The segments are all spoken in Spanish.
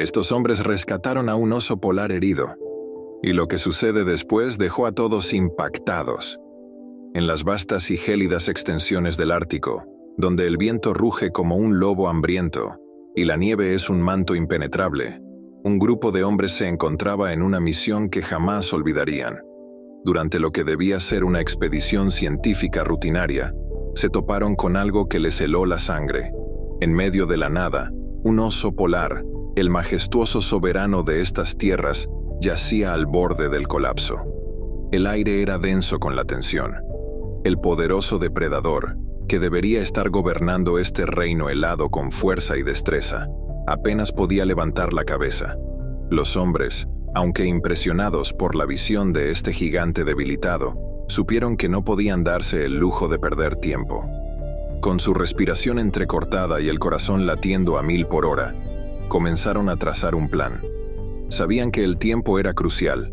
Estos hombres rescataron a un oso polar herido, y lo que sucede después dejó a todos impactados. En las vastas y gélidas extensiones del Ártico, donde el viento ruge como un lobo hambriento y la nieve es un manto impenetrable, un grupo de hombres se encontraba en una misión que jamás olvidarían. Durante lo que debía ser una expedición científica rutinaria, se toparon con algo que les heló la sangre. En medio de la nada, un oso polar, el majestuoso soberano de estas tierras, yacía al borde del colapso. El aire era denso con la tensión. El poderoso depredador, que debería estar gobernando este reino helado con fuerza y destreza, apenas podía levantar la cabeza. Los hombres, aunque impresionados por la visión de este gigante debilitado, supieron que no podían darse el lujo de perder tiempo. Con su respiración entrecortada y el corazón latiendo a 1000 por hora, comenzaron a trazar un plan. Sabían que el tiempo era crucial.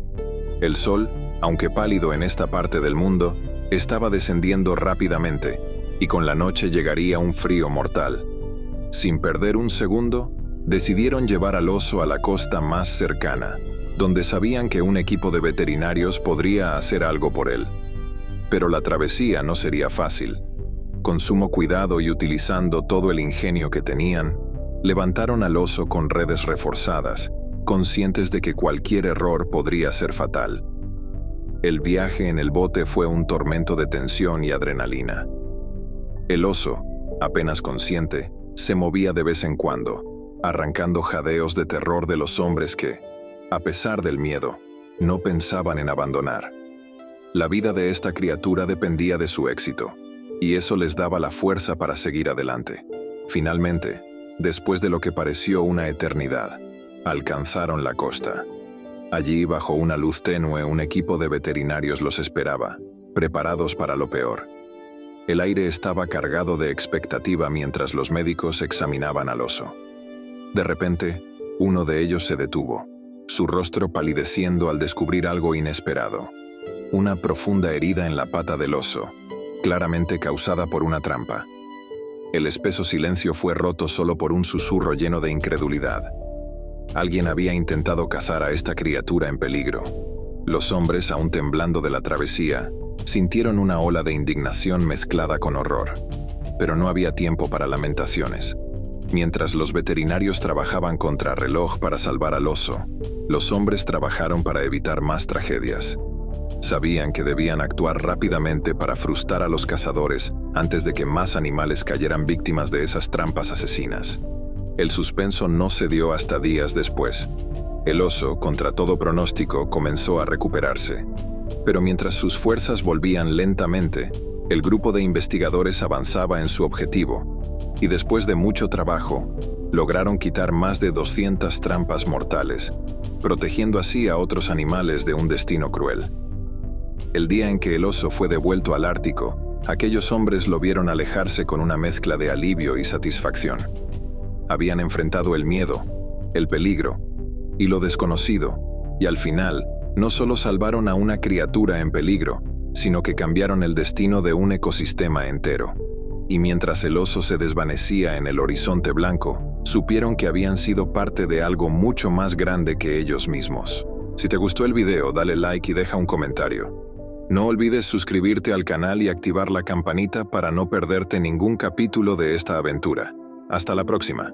El sol, aunque pálido en esta parte del mundo, estaba descendiendo rápidamente, y con la noche llegaría un frío mortal. Sin perder un segundo, decidieron llevar al oso a la costa más cercana, donde sabían que un equipo de veterinarios podría hacer algo por él. Pero la travesía no sería fácil. Con sumo cuidado y utilizando todo el ingenio que tenían, levantaron al oso con redes reforzadas, conscientes de que cualquier error podría ser fatal. El viaje en el bote fue un tormento de tensión y adrenalina. El oso, apenas consciente, se movía de vez en cuando, arrancando jadeos de terror de los hombres que, a pesar del miedo, no pensaban en abandonar. La vida de esta criatura dependía de su éxito, y eso les daba la fuerza para seguir adelante. Finalmente, después de lo que pareció una eternidad, alcanzaron la costa. Allí, bajo una luz tenue, un equipo de veterinarios los esperaba, preparados para lo peor. El aire estaba cargado de expectativa mientras los médicos examinaban al oso. De repente, uno de ellos se detuvo, su rostro palideciendo al descubrir algo inesperado. Una profunda herida en la pata del oso, claramente causada por una trampa. El espeso silencio fue roto solo por un susurro lleno de incredulidad. Alguien había intentado cazar a esta criatura en peligro. Los hombres, aún temblando de la travesía, sintieron una ola de indignación mezclada con horror. Pero no había tiempo para lamentaciones. Mientras los veterinarios trabajaban contrarreloj para salvar al oso, los hombres trabajaron para evitar más tragedias. Sabían que debían actuar rápidamente para frustrar a los cazadores antes de que más animales cayeran víctimas de esas trampas asesinas. El suspenso no se dio hasta días después. El oso, contra todo pronóstico, comenzó a recuperarse. Pero mientras sus fuerzas volvían lentamente, el grupo de investigadores avanzaba en su objetivo, y después de mucho trabajo, lograron quitar más de 200 trampas mortales, protegiendo así a otros animales de un destino cruel. El día en que el oso fue devuelto al Ártico, aquellos hombres lo vieron alejarse con una mezcla de alivio y satisfacción. Habían enfrentado el miedo, el peligro y lo desconocido, y al final, no solo salvaron a una criatura en peligro, sino que cambiaron el destino de un ecosistema entero. Y mientras el oso se desvanecía en el horizonte blanco, supieron que habían sido parte de algo mucho más grande que ellos mismos. Si te gustó el video, dale like y deja un comentario. No olvides suscribirte al canal y activar la campanita para no perderte ningún capítulo de esta aventura. Hasta la próxima.